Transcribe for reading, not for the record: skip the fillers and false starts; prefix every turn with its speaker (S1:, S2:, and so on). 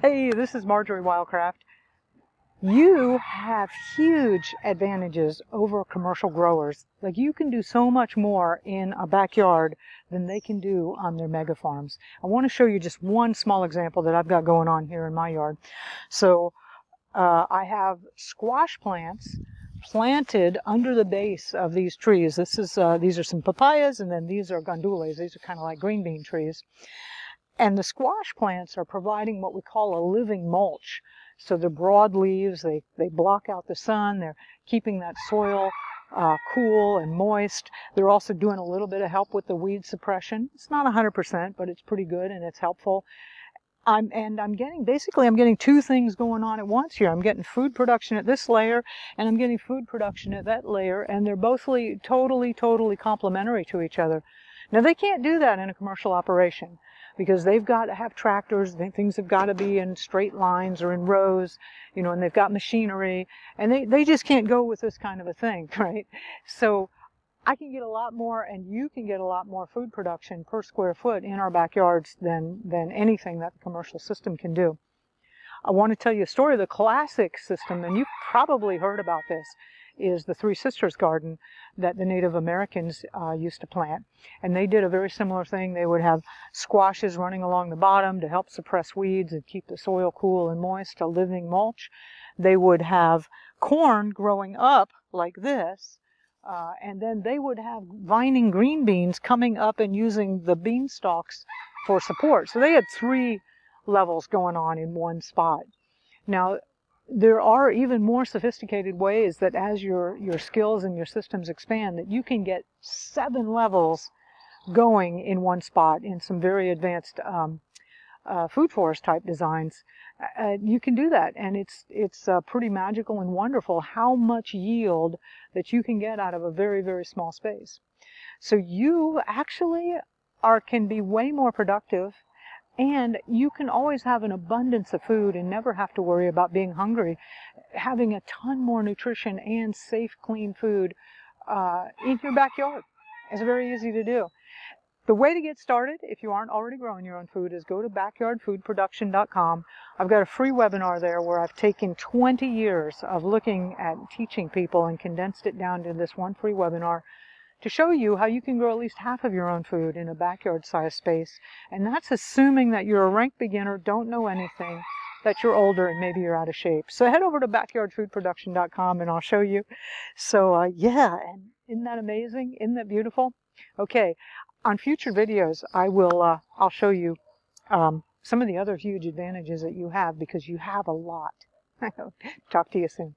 S1: Hey, this is Marjorie Wildcraft. You have huge advantages over commercial growers. Like, you can do so much more in a backyard than they can do on their mega farms. I want to show you just one small example that I've got going on here in my yard. So I have squash plants planted under the base of these trees. These are some papayas, and then these are gandules. These are kind of like green bean trees. And the squash plants are providing what we call a living mulch. So they're broad leaves, they block out the sun, they're keeping that soil cool and moist. They're also doing a little bit of help with the weed suppression. It's not 100%, but it's pretty good and it's helpful. I'm getting two things going on at once here. I'm getting food production at this layer, and I'm getting food production at that layer, and they're both totally complementary to each other. Now, they can't do that in a commercial operation because they've got to have tractors. Things have got to be in straight lines or in rows, you know, and they've got machinery, and they just can't go with this kind of a thing, right? So I can get a lot more, and you can get a lot more food production per square foot in our backyards than anything that the commercial system can do. I want to tell you a story. The classic system, and you've probably heard about this, is the Three Sisters garden that the Native Americans used to plant. And they did a very similar thing. They would have squashes running along the bottom to help suppress weeds and keep the soil cool and moist, a living mulch. They would have corn growing up like this, and then they would have vining green beans coming up and using the bean stalks for support. So they had three levels going on in one spot. Now, there are even more sophisticated ways that as your skills and your systems expand, that you can get 7 levels going in one spot in some very advanced food forest type designs. You can do that, and it's pretty magical and wonderful how much yield that you can get out of a very small space. So you actually can be way more productive, and you can always have an abundance of food and never have to worry about being hungry. Having a ton more nutrition and safe, clean food in your backyard is very easy to do. The way to get started, if you aren't already growing your own food, is go to backyardfoodproduction.com. I've got a free webinar there where I've taken 20 years of looking at teaching people and condensed it down to this one free webinar to show you how you can grow at least half of your own food in a backyard-sized space. And that's assuming that you're a rank beginner, don't know anything, that you're older, and maybe you're out of shape. So head over to backyardfoodproduction.com and I'll show you. So yeah, and isn't that amazing? Isn't that beautiful? Okay, on future videos, I'll show you some of the other huge advantages that you have, because you have a lot. Talk to you soon.